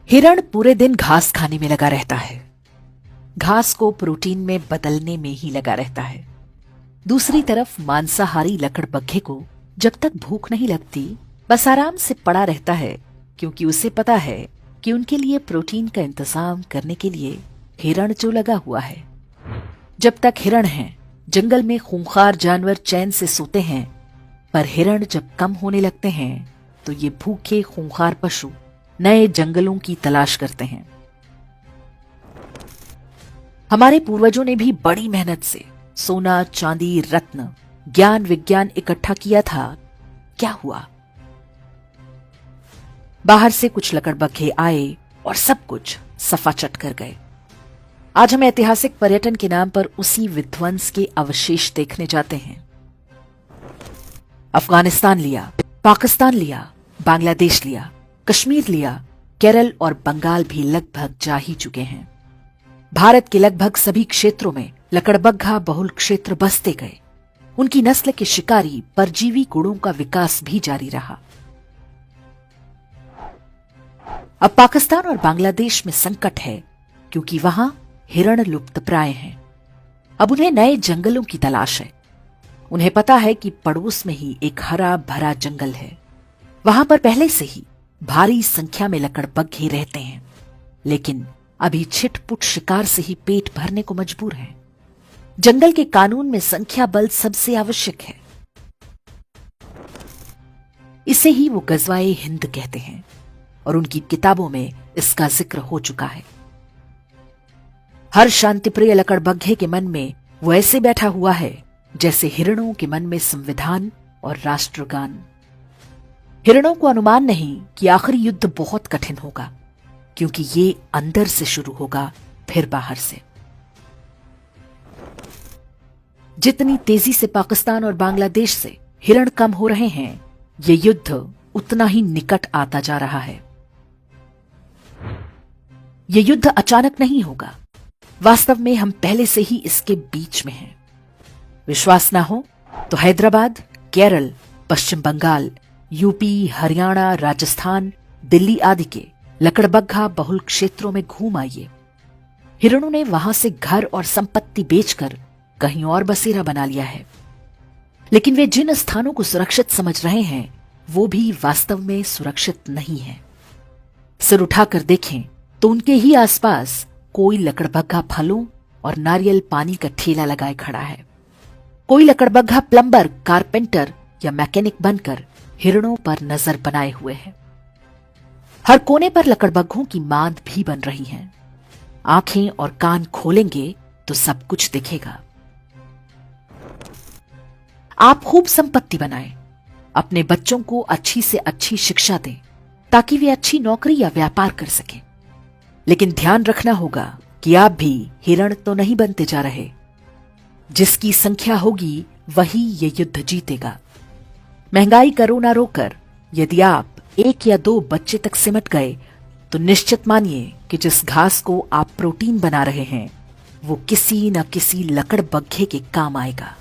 हिरण पूरे दिन घास खाने में लगा रहता है। घास को प्रोटीन में बदलने में ही लगा रहता है। दूसरी तरफ मांसाहारी लकड़बग्घे को जब तक भूख नहीं लगती बस आराम से पड़ा रहता है, क्योंकि उसे पता है कि उनके लिए प्रोटीन का इंतजाम करने के लिए हिरण जो लगा हुआ है। जब तक हिरण हैं, जंगल में खूंखार जानवर चैन से सोते हैं, पर हिरण जब कम होने लगते हैं तो ये भूखे खूंखार पशु नए जंगलों की तलाश करते हैं। हमारे पूर्वजों ने भी बड़ी मेहनत से सोना, चांदी, रत्न, ज्ञान, विज्ञान इकट्ठा किया था। क्या हुआ? बाहर से कुछ लकड़बग्घे आए और सब कुछ सफाचट कर गए। आज हम ऐतिहासिक पर्यटन के नाम पर उसी विध्वंस के अवशेष देखने जाते हैं। अफगानिस्तान लिया, पाकिस्तान लिया, बांग्लादेश लिया, कश्मीर लिया, केरल और बंगाल भी लगभग जा ही चुके हैं। भारत के लगभग सभी क्षेत्रों में लकड़बग्घा बहुल क्षेत्र बसते गए। उनकी नस्ल के शिकारी परजीवी गुणों का विकास भी जारी रहा। अब पाकिस्तान और बांग्लादेश में संकट है, क्योंकि वहां हिरण लुप्तप्राय हैं। अब उन्हें नए जंगलों की तलाश है। उन्हें पता है कि पड़ोस में ही एक हरा भरा जंगल है। वहां पर पहले से ही भारी संख्या में लकड़बग्घे रहते हैं, लेकिन अभी छिटपुट शिकार से ही पेट भरने को मजबूर हैं। जंगल के कानून में संख्या बल सबसे आवश्यक है। इसे ही वो गजवाए हिंद कहते हैं और उनकी किताबों में इसका जिक्र हो चुका है। हर शांतिप्रिय लकड़बग्घे के मन में वो ऐसे बैठा हुआ है जैसे हिरणों के मन में संविधान और राष्ट्रगान। हिरणों को अनुमान नहीं कि आखिरी युद्ध बहुत कठिन होगा, क्योंकि ये अंदर से शुरू होगा, फिर बाहर से। जितनी तेजी से पाकिस्तान और बांग्लादेश से हिरण कम हो रहे हैं, ये युद्ध उतना ही निकट आता जा रहा है। ये युद्ध अचानक नहीं होगा। वास्तव में हम पहले से ही इसके बीच में हैं। विश्वास ना हो तो हैदराबाद, केरल, पश्चिम बंगाल, यूपी, हरियाणा, राजस्थान, दिल्ली आदि के लकड़बग्घा बहुल क्षेत्रों में घूम आइए। हिरणों ने वहां से घर और संपत्ति बेचकर कहीं और बसेरा बना लिया है। लेकिन वे जिन स्थानों को सुरक्षित समझ रहे हैं, वो भी वास्तव में सुरक्षित नहीं है। सिर उठाकर देखें तो उनके ही आसपास कोई लकड़बग्घा फलों और नारियल पानी का ठेला लगाए खड़ा है। कोई लकड़बग्घा प्लम्बर, कारपेंटर या मैकेनिक बनकर हिरणों पर नजर बनाए हुए है। हर कोने पर लकड़बग्घों की मांद भी बन रही है। आंखें और कान खोलेंगे तो सब कुछ दिखेगा। आप खूब संपत्ति बनाएं, अपने बच्चों को अच्छी से अच्छी शिक्षा दें, ताकि वे अच्छी नौकरी या व्यापार कर सकें। लेकिन ध्यान रखना होगा कि आप भी हिरण तो नहीं बनते जा रहे। जिसकी संख्या होगी वही ये युद्ध जीतेगा। महंगाई करो ना रोकर, यदि आप 1 या 2 बच्चे तक सिमट गए तो निश्चित मानिए कि जिस घास को आप प्रोटीन बना रहे हैं, वो किसी न किसी लकड़बग्घे के काम आएगा।